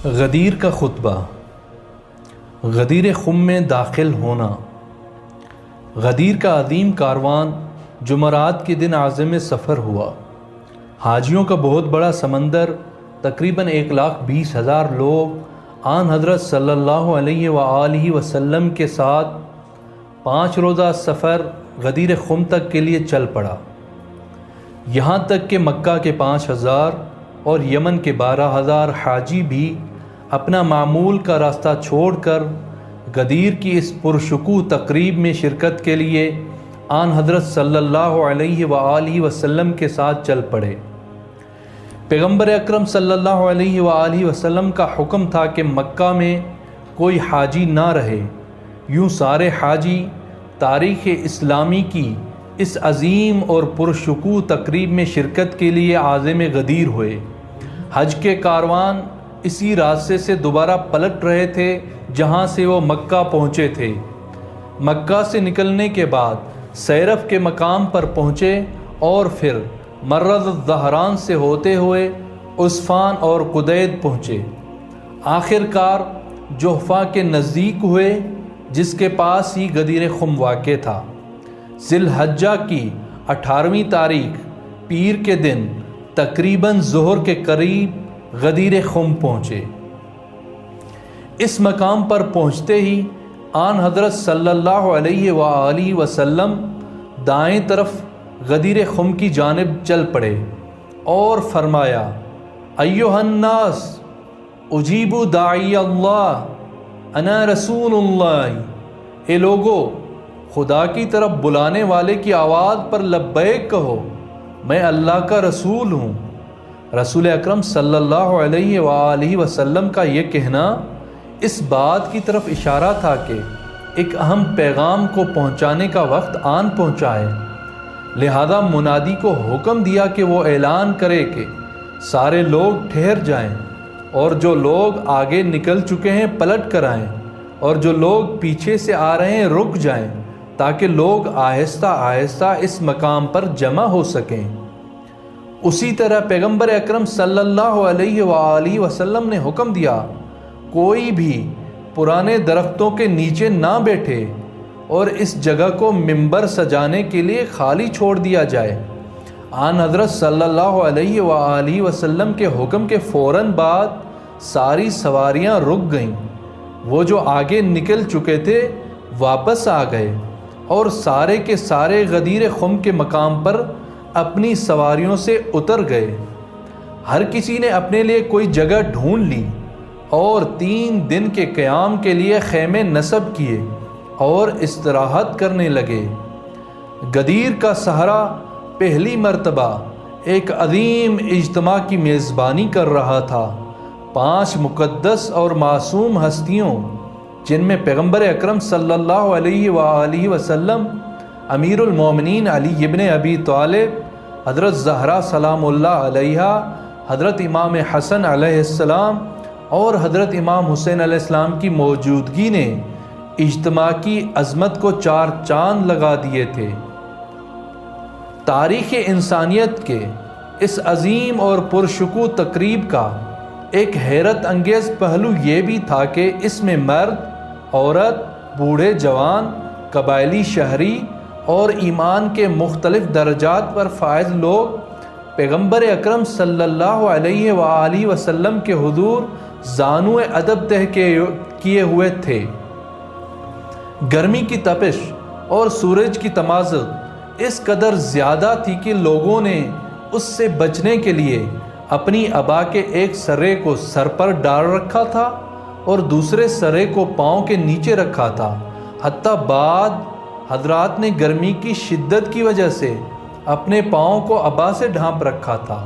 غدیر کا خطبہ۔ غدیر خم میں داخل ہونا۔ غدیر کا عظیم کاروان جمعرات کے دن عازم سفر ہوا۔ حاجیوں کا بہت بڑا سمندر، تقریباً 1,20,000 لوگ آن حضرت صلی اللہ علیہ وآلہ وسلم کے ساتھ 5 روزہ سفر غدیر خم تک کے لیے چل پڑا، یہاں تک کہ مکہ کے 5,000 اور یمن کے 12,000 حاجی بھی اپنا معمول کا راستہ چھوڑ کر غدیر کی اس پرشکوہ تقریب میں شرکت کے لیے آن حضرت صلی اللہ علیہ وآلہ وسلم کے ساتھ چل پڑے۔ پیغمبر اکرم صلی اللہ علیہ وآلہ وسلم کا حکم تھا کہ مکہ میں کوئی حاجی نہ رہے، یوں سارے حاجی تاریخ اسلامی کی اس عظیم اور پرشکوہ تقریب میں شرکت کے لیے عازم غدیر ہوئے۔ حج کے کاروان اسی راستے سے دوبارہ پلٹ رہے تھے جہاں سے وہ مکہ پہنچے تھے۔ مکہ سے نکلنے کے بعد سیرف کے مقام پر پہنچے اور پھر مرز الزہران سے ہوتے ہوئے عسفان اور قدید پہنچے۔ آخر کار جحفہ کے نزدیک ہوئے، جس کے پاس ہی غدیر خم واقع تھا۔ ذی الحجہ کی 18ویں تاریخ پیر کے دن تقریباً ظہر کے قریب غدیر خم پہنچے۔ اس مقام پر پہنچتے ہی آن حضرت صلی اللہ علیہ وآلہ وسلم دائیں طرف غدیر خم کی جانب چل پڑے اور فرمایا، ایھا الناس اجیبوا داعی اللہ انا رسول اللہ۔ اے لوگو، خدا کی طرف بلانے والے کی آواز پر لبیک کہو، میں اللہ کا رسول ہوں۔ رسول اکرم صلی اللہ علیہ وآلہ وسلم کا یہ کہنا اس بات کی طرف اشارہ تھا کہ ایک اہم پیغام کو پہنچانے کا وقت آن پہنچا ہے، لہذا منادی کو حکم دیا کہ وہ اعلان کرے کہ سارے لوگ ٹھہر جائیں، اور جو لوگ آگے نکل چکے ہیں پلٹ کر آئیں، اور جو لوگ پیچھے سے آ رہے ہیں رک جائیں، تاکہ لوگ آہستہ آہستہ اس مقام پر جمع ہو سکیں۔ اسی طرح پیغمبر اکرم صلی اللہ علیہ وآلہ وسلم نے حکم دیا، کوئی بھی پرانے درختوں کے نیچے نہ بیٹھے اور اس جگہ کو منبر سجانے کے لیے خالی چھوڑ دیا جائے۔ آن حضرت صلی اللہ علیہ وآلہ وسلم کے حکم کے فوراً بعد ساری سواریاں رک گئیں۔ وہ جو آگے نکل چکے تھے واپس آ گئے اور سارے کے سارے غدیر خم کے مقام پر اپنی سواریوں سے اتر گئے۔ ہر کسی نے اپنے لیے کوئی جگہ ڈھونڈ لی اور 3 دن کے قیام کے لیے خیمے نصب کیے اور استراحت کرنے لگے۔ غدیر کا صحرا پہلی مرتبہ ایک عظیم اجتماع کی میزبانی کر رہا تھا۔ 5 مقدس اور معصوم ہستیوں، جن میں پیغمبر اکرم صلی اللہ علیہ وآلہ وسلم، امیر المومنین علی ابن ابی طالب، حضرت زہرا سلام اللہ علیہا، حضرت امام حسن علیہ السلام اور حضرت امام حسین علیہ السلام کی موجودگی نے اجتماع کی عظمت کو 4 چاند لگا دیے تھے۔ تاریخ انسانیت کے اس عظیم اور پرشکوہ تقریب کا ایک حیرت انگیز پہلو یہ بھی تھا کہ اس میں مرد، عورت، بوڑھے جوان، قبائلی شہری اور ایمان کے مختلف درجات پر فائز لوگ پیغمبر اکرم صلی اللہ علیہ وآلہ وسلم کے حضور زانو ادب تہ کیے ہوئے تھے۔ گرمی کی تپش اور سورج کی تمازغ اس قدر زیادہ تھی کہ لوگوں نے اس سے بچنے کے لیے اپنی عبا کے ایک سرے کو سر پر ڈال رکھا تھا اور دوسرے سرے کو پاؤں کے نیچے رکھا تھا، حتیٰ بعد حضرات نے گرمی کی شدت کی وجہ سے اپنے پاؤں کو عبا سے ڈھانپ رکھا تھا۔